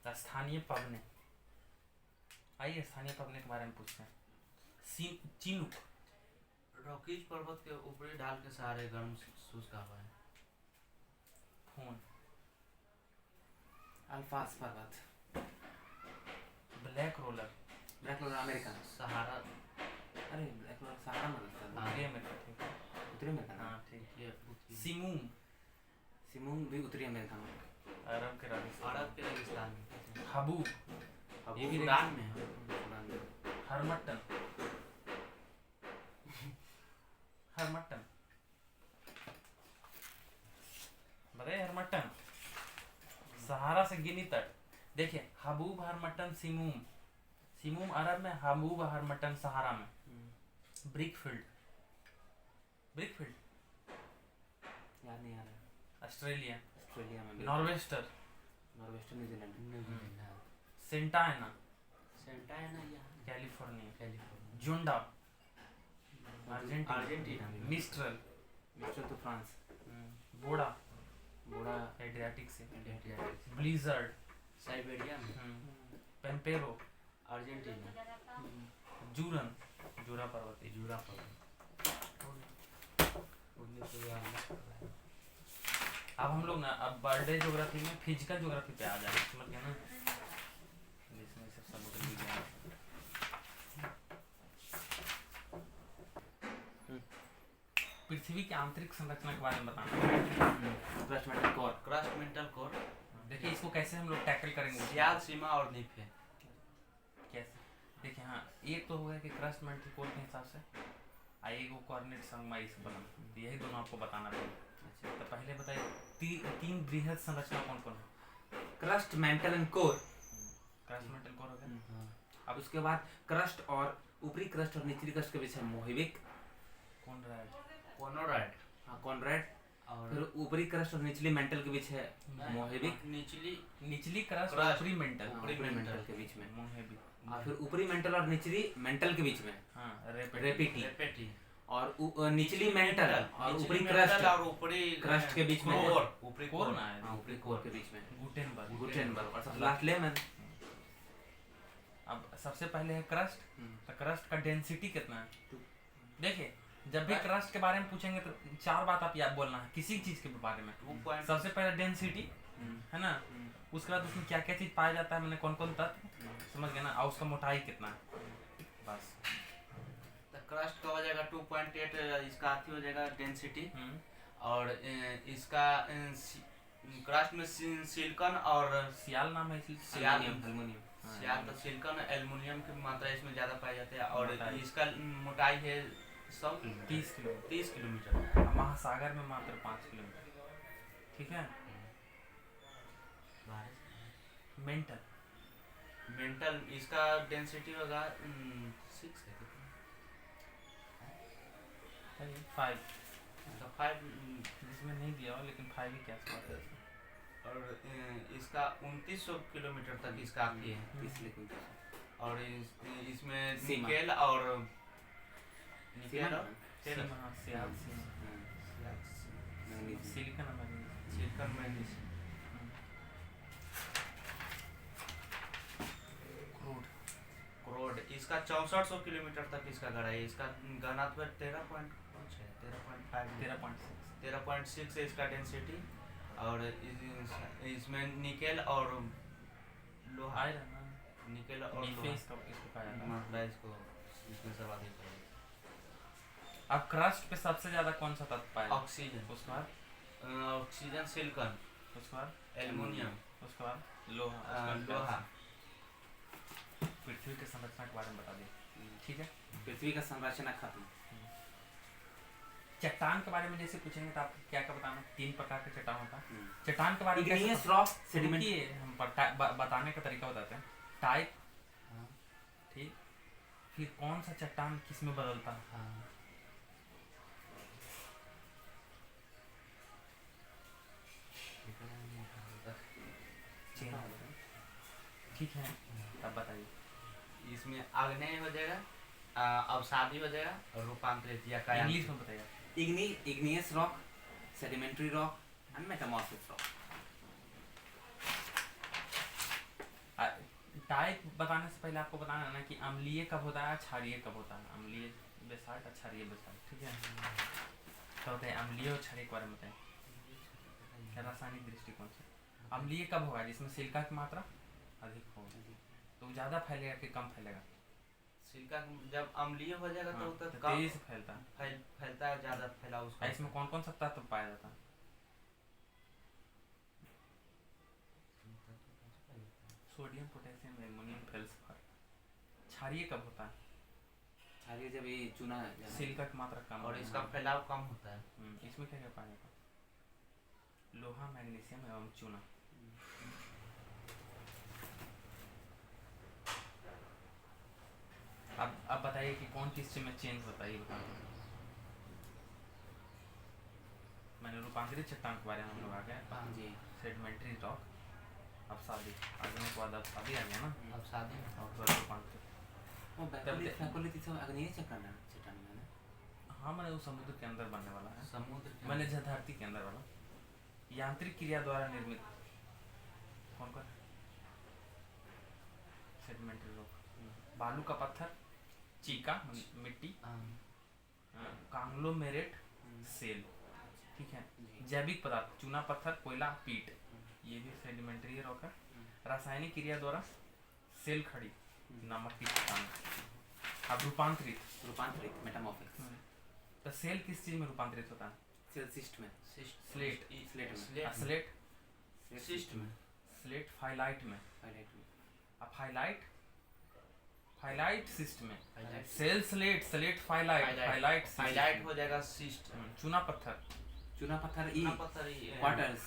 स्थानीय पवने, आइए स्थानीय पवने के बारे में पूछते हैं। चिनुक, रॉकीज पर्वत के ऊपरी ढाल के सहारे गर्म शुष्क हवा है। फोन, अल्फास पर्वत, black roller, black roller America, Sahara, अरे ब्लैक रोलर सहारा मतलब उत्तरी अमेरिका, ठीक है। उत्तरी अमेरिका ना। हाँ ठीक। ये उत्तरी सिमूम, सिमून भी उत्तरी अमेरिका में। अरब के राजस्थान। अरब के रेगिस्तान में। हबू, ये भी ईरान में है। हरमट्टन, हरमट्टन बताइए। हरमट्टन सहारा से गिनी तट। देखिए हबूब, हरमट्टन, सिमूम। सिमूम अरब में, हबूब, हरमट्टन सहारा में। ब्रिकफील्ड, ब्रिकफील्ड याद नहीं आ रहा। ऑस्ट्रेलिया। ऑस्ट्रेलिया में। Nor'wester, nor'wester New Zealand. Santana, Santana यहाँ कैलिफोर्निया। कैलिफोर्निया। जुंडा, अर्जेंटीना। अर्जेंटीना में। मिस्ट्रल, मिस्टर तो फ्रांस। बोड़ा, बोड़ा एड्रियाटिक से। एड्रियाटिक। ब्लिजर्ड, साइबेरिया में। पेम्पेरो, अर्जेंटीना। जूरन, जूरा पर्वत। जूरा पर्वत। अब हम लोग ना अब बर्थडे ज्योग्राफी में फिजिकल ज्योग्राफी पे आ जाए, समझ गए ना, जिसमें सब समुद्र विज्ञान। पृथ्वी की आंतरिक संरचना के बारे में बताना। Crust metal core. Crust mantle core. देखिए इसको कैसे हम लोग टैकल करेंगे। सियाल, सीमा और निप है। कैसे, देखिए हाँ एक तो हो गया कि क्रस्ट मेटल कोर के हिसाब से, एक वो कोऑर्डिनेट संगमाई से बना, यही दोनों आपको बताना पड़ेगा। अच्छा तो पहले बताइए तीन बृहद संरचना कौन कौन है। Crust mantle and core. Crust metal core हो गया। अब उसके बाद क्रस्ट और ऊपरी क्रस्ट और निचली क्रस्ट के बीच है मोहिबिक, कॉनराड, कोनोराइड। हाँ कॉनराड। और फिर ऊपरी क्रस्ट और निचली मेंटल के बीच है मोहिबिक। निचली क्रस्ट और ऊपरी मेंटल, ऊपरी मेंटल के बीच में मोहिबिक। और फिर ऊपरी मेंटल और निचली मेंटल के बीच में हाँ रेपेटी। रेपेटी। और निचली मेंटल और ऊपरी क्रस्ट और ऊपरी क्रस्ट के बीच में कोर। ऊपरी कोर कोर ना है, हाँ ऊपरी कोर के बीच में गुटेनबर्ग। गुटेनबर्ग और सबसे लास्ट लेमन। अब सबसे पहले है क्रस्ट। तो क्रस्ट का डेंसिटी कितना है। देखिए जब भी क्रस्ट के बारे में पूछेंगे तो चार बात आप याद बोलना है किसी चीज के बारे में। सबसे पहले डेंसिटी है ना, उसके बाद उसमें क्या क्या चीज पाया जाता है, मैंने कौन कौन तत्व, समझ गए ना, और उसका मोटाई कितना है, बस। क्रस्ट का हो जाएगा 2.8, इसका आती हो जाएगा डेंसिटी। और इसका क्रस्ट में सिलिकॉन और सियाल नाम है इसलिए सियाल, एल्युमिनियम। सियाल तो सिलिकॉन एल्युमिनियम की मात्रा इसमें ज़्यादा पाई जाती है। और मोटाई। इसका मोटाई है 30 किलोमीटर। 30 किलोमीटर। महासागर में मात्र 5 किलोमीटर, ठीक है। मेंटल, मेंटल इसका डेंसिटी होगा 6 है कितना? 5, इसका 5 जिसमें नहीं दिया हो लेकिन 5 ही के आसपास है। और इसका 2900 किलोमीटर तक इसका आती है। और इसमें सीमा। निकेल और सीमा, सिलिकॉन मैग्नीज। क्रोड इसका 6400 किलोमीटर तक इसका गहराई है। इसका घनत्व 13.6 है इसका डेंसिटी। और इसमें निकेल और लोहा, निकेल और इसको इसको इसमें सब अधिक है। अब क्रस्ट पे सबसे ज्यादा कौन सा तत्व पाया? ऑक्सीजन। उसके बाद ऑक्सीजन, सिलिकॉन, उसके बाद एल्युमिनियम, उसके बाद लोहा, लोहा। पृथ्वी के संरचना के बारे में बता दिए, ठीक है। पृथ्वी का संरचना खत्म। चट्टान के बारे में जैसे पूछेंगे तो आप क्या क्या बताना, 3 प्रकार के चट्टान होता है। चट्टान के बारे में इग्नियस रॉक, सेडिमेंट। हम बताने का तरीका बताते हैं। टाइप, ठीक, फिर कौन सा चट्टान किस में बदलता है, ठीक है, तब बताइए। इसमें आग्नेय हो जाएगा, अवसादी हो जाएगा और रूपांतरित या काया। इंग्लिश में बताइए। Igneous rock, sedimentary rock and metamorphic rock. Type बताने से पहले आपको बताना है ना कि अम्लीय कब होता है, क्षारीय कब होता है। अम्लीय बेसाल्ट और क्षारीय बेसाल्ट, ठीक है। तो होते हैं अम्लीय और क्षारीय के बारे में बताएं रासायनिक दृष्टिकोण से। अम्लीय कब होगा? जिसमें सिलिका की मात्रा अधिक होगी, तो ज़्यादा फैलेगा कि कम फैलेगा? सिलिका जब अम्लीय हो जाएगा तो तो कम तेजी से फैलता है। फैलता है, ज़्यादा फैलाव उसका। इसमें कौन कौन सा तत्व पाया जाता है? Sodium, potassium, aluminium, feldspar. क्षारीय कब होता है? क्षारीय जब ये चूना सिलिका की मात्रा कम और होता इसका है। फैलाव कम होता है। इसमें क्या क्या पाया जाता है? लोहा, मैग्नीशियम एवं चूना। अब बताइए कि कौन किस चीज में चेंज होता है, ये बताना। मैंने रूपांतरित चट्टान के बारे में हम लोग आ गए। हाँ जी। सेडिमेंट्री रॉक, अब शादी आगमन के बाद अब शादी आ गया ना, अब शादी और तो रूपांतरित। वो बैकोलिथ फैकोलिथ सब अग्नेय चट्टान में ना। हाँ, मैंने वो समुद्र के अंदर बनने वाला है, समुद्र के मैंने धरती के अंदर वाला। यांत्रिक क्रिया द्वारा निर्मित कौन कौन? सेडिमेंट्री रॉक, बालू का पत्थर, चीका मिट्टी, कांग्लोमेरेट, सेल, ठीक है। जैविक पदार्थ, चूना पत्थर, कोयला, पीट, ये भी सेडिमेंट्री रॉक है। रासायनिक क्रिया द्वारा सेल खड़ी, नमक की चट्टान। अब रूपांतरित मेटामॉर्फिक्स। तो सेल किस चीज में रूपांतरित होता है? सेल सिस्ट में। स्लेट, स्लेट फाइलाइट में। अब फाइलाइट सिस्ट में। सेल स्लेट फाइलाइट हो जाएगा सिस्ट। चूना पत्थर क्वार्टर्स।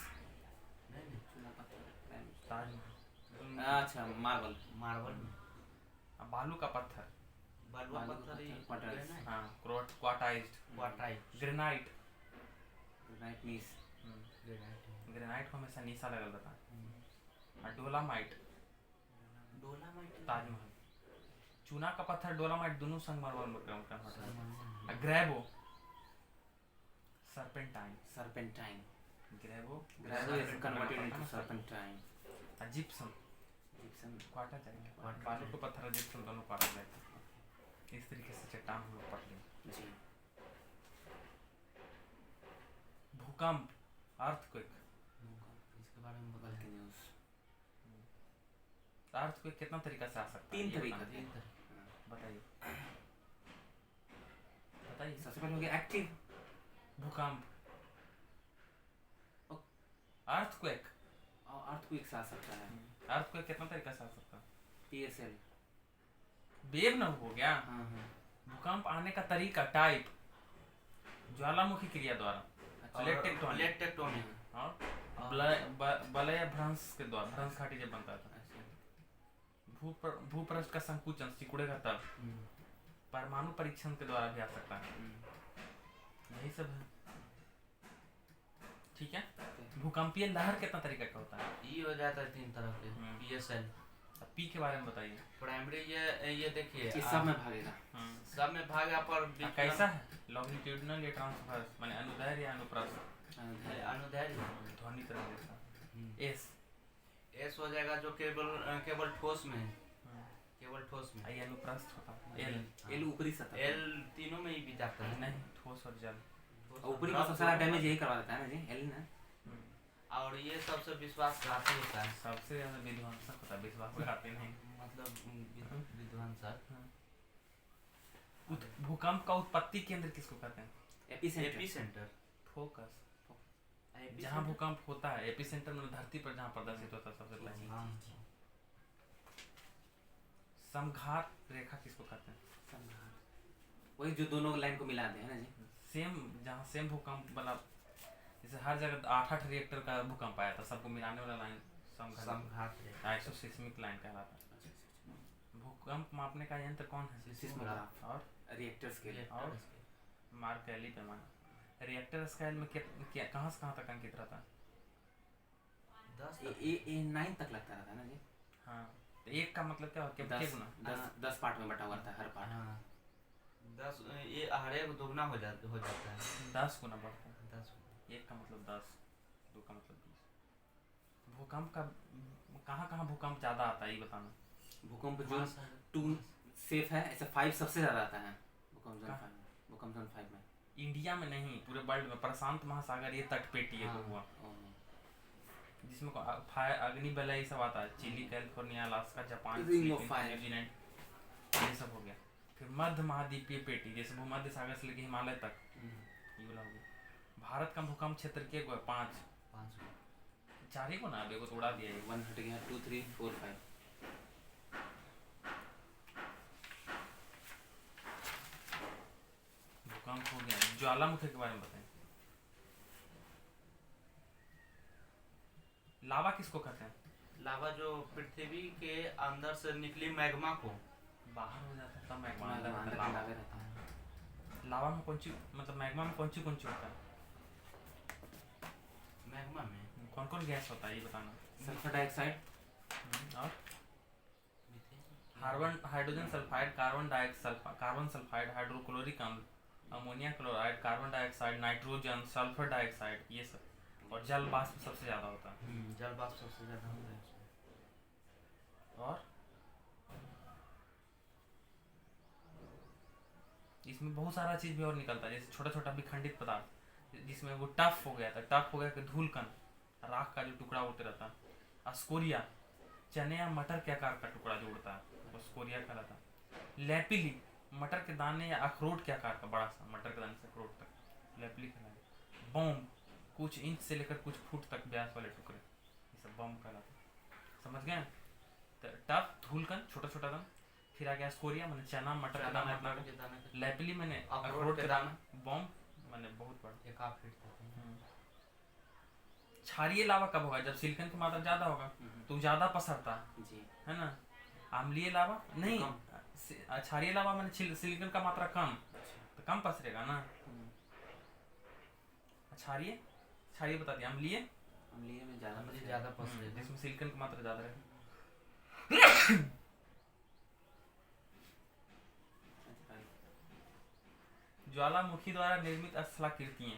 चूना पत्थर अच्छा मार्बल में। अब बालू का पत्थर, बलुआ पत्थर क्वार्टर्स। हाँ, क्वार्टाइज्ड। Granite gneiss. ग्रेनाइट को हमेशा नीसा लगल रहता है। और डोलामाइट, ताजमहल। चूना का पत्थर, डोलामाइट, दोनों संगमरमर में कन्वर्ट होता है। ग्रेवो, सर्पेंटाइन। ग्रेवो is converted into serpentine. Gypsum, क्वार्टर जाएंगे, बालू को पत्थर और जिप्सम दोनों क्वार्टर जाएंगे। इस तरीके से चट्टान हम लोग पढ़ लेंगे। जी। भूकंप, अर्थक्वेक। इसके बारे में बता के न्यूज़। अर्थक्वेक कितना तरीका से आ सकता है? 3 तरीका। बताइए। सबसे पहले हो गया एक्टिव भूकंप, अर्थक्वेक। अर्थक्वेक आ सकता है। अर्थक्वेक कितना तरीका से आ सकता है? PSL। वेव न हो गया। हाँ। भूकंप आने का तरीका, टाइप, ज्वालामुखी क्रिया द्वारा, प्लेट टेक्टोनिक, और बलय भ्रंश के द्वारा, भ्रंश घाटी जब बनता था। भूपृष्ठ का संकुचन, सिकुड़ेगा तब। परमाणु परीक्षण के द्वारा भी आ सकता है। यही सब है, ठीक है। भूकंपीय लहर कितना तरीका का होता है? ई हो जाता है 3 तरह के। PSL। पी के बारे में बताइए। प्राइमरी ये देखिए सब में भागेगा। सब में भागा पर कैसा है? लॉन्गिट्यूडिनल या ट्रांसवर्स, माने अनुदैर्ध्य या अनुप्रस्थ? अनुदैर्ध्य, ध्वनि तरंग जैसा। एस हो जाएगा जो केवल ठोस में है, केवल ठोस में। आई अनुप्रस्थ होता है। एल ऊपरी सतह। एल तीनों में ही भी जाता है। नहीं, ठोस और जल। ऊपरी का सबसे सारा डैमेज यही करवा देता है ना जी, एल ना। और ये सबसे विश्वासघाती होता है, सबसे ज्यादा विध्वंसक होता है, विश्वासघाती नहीं। मतलब विध्वंसक। भूकंप का उत्पत्ति केंद्र किसको कहते हैं? एपिसेंटर। फोकस, जहाँ भूकंप होता है, एपिसेंटर में धरती पर जहाँ प्रदर्शित होता है सबसे पहले। समघात रेखा किसको कहते हैं? वही जो दोनों लाइन को मिला दे, है ना जी। जहाँ सेम भूकंप वाला, जैसे हर जगह 8 रिएक्टर का भूकंप आया था, सबको मिलाने वाला लाइन समघात आइसोसिस्मिक लाइन कहलाता है। भूकंप मापने का यंत्र कौन है? सिस्मोग्राफ। और रिएक्टर स्केल और मार्केली पैमाना। रिएक्टर स्केल में कहाँ से कहाँ तक अंकित रहता है? 9 तक लगता रहता है ना जी। हाँ, तो एक का मतलब क्या होता है? 10 पार्ट में बटा हुआ था हर पार्ट। हाँ, 10 ये हर एक दुगना हो जाता है। 10 गुना बढ़ता है। 10 एक का मतलब 10, 2 का मतलब 20। भूकंप का कहाँ भूकंप ज़्यादा आता है ये बताना। भूकंप जोन 2 सेफ है, ऐसा 5 सबसे ज्यादा आता है भूकंप जोन 5 में। भूकंप जोन 5 में इंडिया में नहीं, पूरे वर्ल्ड में। प्रशांत महासागर ये तटपेटी है हुआ, जिसमें फायर, अग्नि बलय ये सब आता है। Chile, California, Alaska, Japan, New Zealand, ये सब हो गया। फिर मध्य महाद्वीपीय पेटी, जैसे भूमध्य सागर से लेके हिमालय तक, ये वाला हो गया। भारत का भूकंप क्षेत्र के 5 4 ही को ना, अभी को तो उड़ा दिया है। 1 हट गया, 2 3 4 5। भूकंप हो गया। ज्वालामुखी के बारे में बताएं। लावा किसको कहते हैं? लावा जो पृथ्वी के अंदर से निकली मैग्मा को बाहर हो जाता है तब मैग्मा अंदर अंदर अंदर लावा। लावे रहता है। लावा में कौन सी, मतलब मैग्मा में कौन सी होता है? मैग्मा में कौन कौन गैस होता है ये बताना। सल्फर डाइऑक्साइड और carbon, hydrogen sulphide, carbon sulphide, hydrochloric अम्ल, ammonia chloride, carbon dioxide, nitrogen, sulphur dioxide, ये सब। और जल वाष्प सबसे ज्यादा होता है। जल वाष्प सबसे ज्यादा होता है। और इसमें बहुत सारा चीज भी और निकलता है, जैसे छोटा छोटा विखंडित पदार्थ, जिसमें वो टफ हो गया था, टफ हो गया कि धूलकण, राख का जो टुकड़ा उड़ते रहता है। अस्कोरिया, चने या मटर के आकार का टुकड़ा जो उड़ता है, वो स्कोरिया कहलाता है। लैपिली, मटर के दाने या अखरोट के आकार का, बड़ा सा मटर के दाने से अखरोट तक, लैपिली कहलाता। बॉम्ब, कुछ इंच से लेकर कुछ फुट तक व्यास वाले टुकड़े, ये सब बॉम्ब कहलाता है। समझ गए? तो टफ, धूलकण, छोटा छोटा दाना, फिर आ गया स्कोरिया मैंने चना मटर के दाना इतना, लैपिली मैंने अखरोट के दाना, बॉम्ब मैंने बहुत बड़ा। क्षारीय लावा कब होगा? जब सिलिकॉन की मात्रा ज्यादा होगा तो ज्यादा पसरता है ना। अम्लीय लावा नहीं, क्षारीय लावा मैंने सिलिकॉन का मात्रा कम, तो कम पसरेगा ना। क्षारीय, क्षारीय बता दिया। अम्लीय, अम्लीय में ज्यादा पसरेगा, जिसमें सिलिकॉन की मात्रा ज्यादा रहेगी। ज्वालामुखी द्वारा निर्मित स्थलाकृतियां,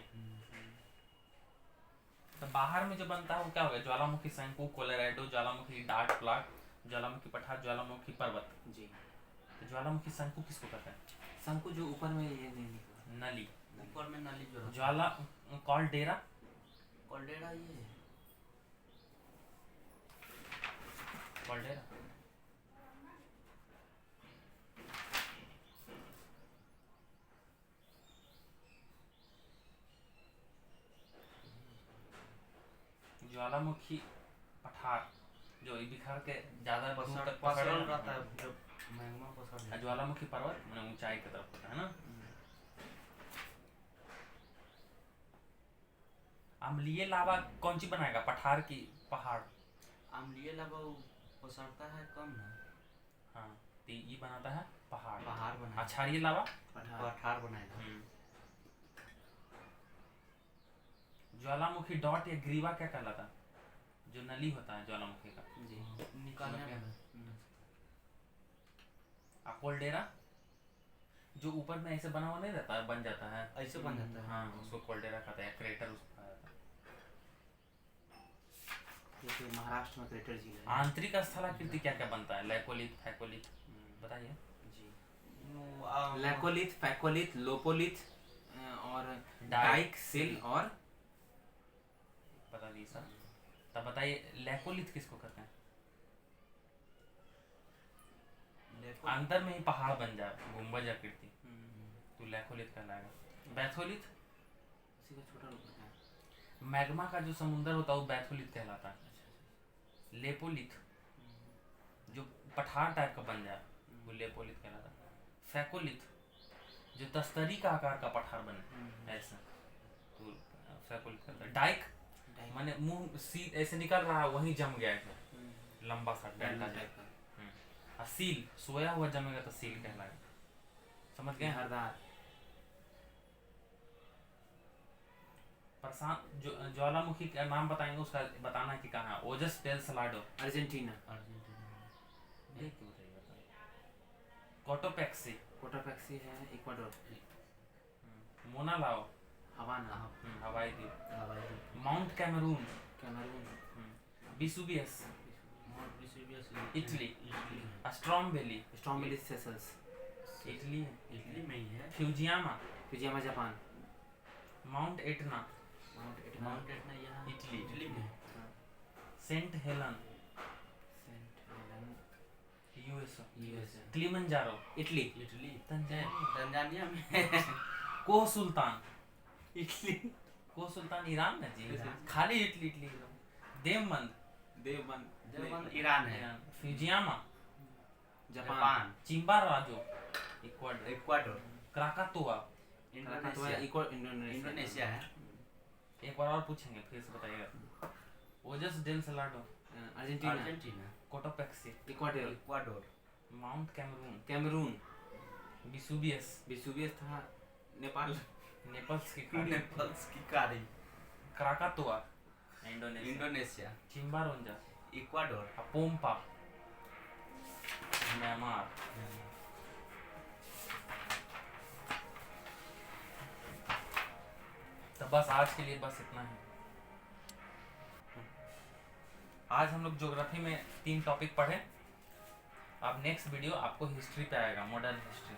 तो बाहर में जो बनता है वो क्या हो गया? ज्वालामुखी शंकु, कोलोराडो, ज्वालामुखी डार्ट प्लाट, ज्वालामुखी पठार, ज्वालामुखी पर्वत। जी। तो ज्वालामुखी शंकु किसको कहते हैं? शंकु जो ऊपर में ये नहीं निकला, नली, ऊपर में नली जो ज्वाला, कॉल्डेरा, कॉल्डेरा, ये कॉल्डेरा, ज्वालामुखी पठार जो बिखर के ज्यादा दूर तक पसर रहता है, जब मैग्मा पसर। ज्वालामुखी पर्वत मैंने ऊंचाई की तरफ होता है ना। अम्लीय लावा कौन सी बनाएगा? पठार की पहाड़। अम्लीय लावा पसरता है कम ना। हाँ, तो ये बनाता है पहाड़, पहाड़ बनाएगा। क्षारीय लावा पठार बनाएगा। ज्वालामुखी डॉट या ग्रीवा क्या कहलाता है? जो नली होता है ज्वालामुखी का, जी, निकालने में। कोल्डेरा जो ऊपर में ऐसे बना हुआ नहीं रहता है, बन जाता है, ऐसे बन जाता है। हाँ, उसको कोल्डेरा कहते हैं। क्रेटर उसको कहा जाता है। जैसे महाराष्ट्र में क्रेटर झील है। आंतरिक स्थलाकृति क्या क्या बनता है? लैकोलिथ, फैकोलिथ, बताइए। जी, लैकोलिथ, फैकोलिथ, लोपोलिथ और डाइक, सिल और बता दी सर। तब बताइए लैकोलिथ किसको कहते हैं? अंदर में ही पहाड़ बन जाए, गुंबज आकृति, तो लैकोलिथ कहलाएगा। बैथोलिथ, उसी का छोटा रूप होता है। मैग्मा का जो समुंदर होता है वो बैथोलिथ कहलाता है। लेपोलिथ जो पठार टाइप का बन जाए वो लेपोलिथ कहलाता है। फैकोलिथ जो तस्तरी का आकार का पठार बने ऐसा, तो फैकोलिथ कहलाता है। डाइक माने मुंह सीध ऐसे निकल रहा है, वहीं जम गया है लंबा सा डंडा टाइप का। सील सोया हुआ जमेगा तो सील कहलाएगा। समझ गए? हरदार, प्रशांत ज्वालामुखी का नाम बताएंगे, उसका बताना है कि कहाँ है। Ojos del Salado, Argentina. Cotopaxi, Cotopaxi है Ecuador. Mauna Loa, Havana, Hawaii द्वीप। Mount Cameroon, Cameroon. Vesuvius, Italy. Stromboli स्ट्रॉन्ग सेशल्स, इटली है। इटली में ही है। Fujiyama Fujiyama Japan, mount Etna mount Etna यहाँ इटली। इटली में है। Saint Helen Saint Helen USA. USA, Kilimanjaro Italy Italy Tanzania. Tanzania में कोह सुल्तान इटली कोह सुल्तान ईरान में जी। ईरान। खाली Italy Italy. Deoband Deoband Iran है। Iran. Fujiyama Japan, Chimborazo Ecuador. Ecuador Krakatoa Indonesia Indonesia है। एक बार और पूछेंगे फिर से बताइएगा। Ojos del Salado Argentina, Argentina Cotopaxi Ecuador, Ecuador Mount Cameroon Cameroon, विसुबियस वेसुवियस था नेपाल, नेपल्स की खाड़ी नेपल्स की कारी Krakatoa Indonesia Indonesia Chimborazo Ecuador अपोम्पा म्यांमार। तो बस आज के लिए बस इतना ही। आज हम लोग ज्योग्राफी में 3 टॉपिक पढ़े। अब नेक्स्ट वीडियो आपको हिस्ट्री पे आएगा, मॉडर्न हिस्ट्री।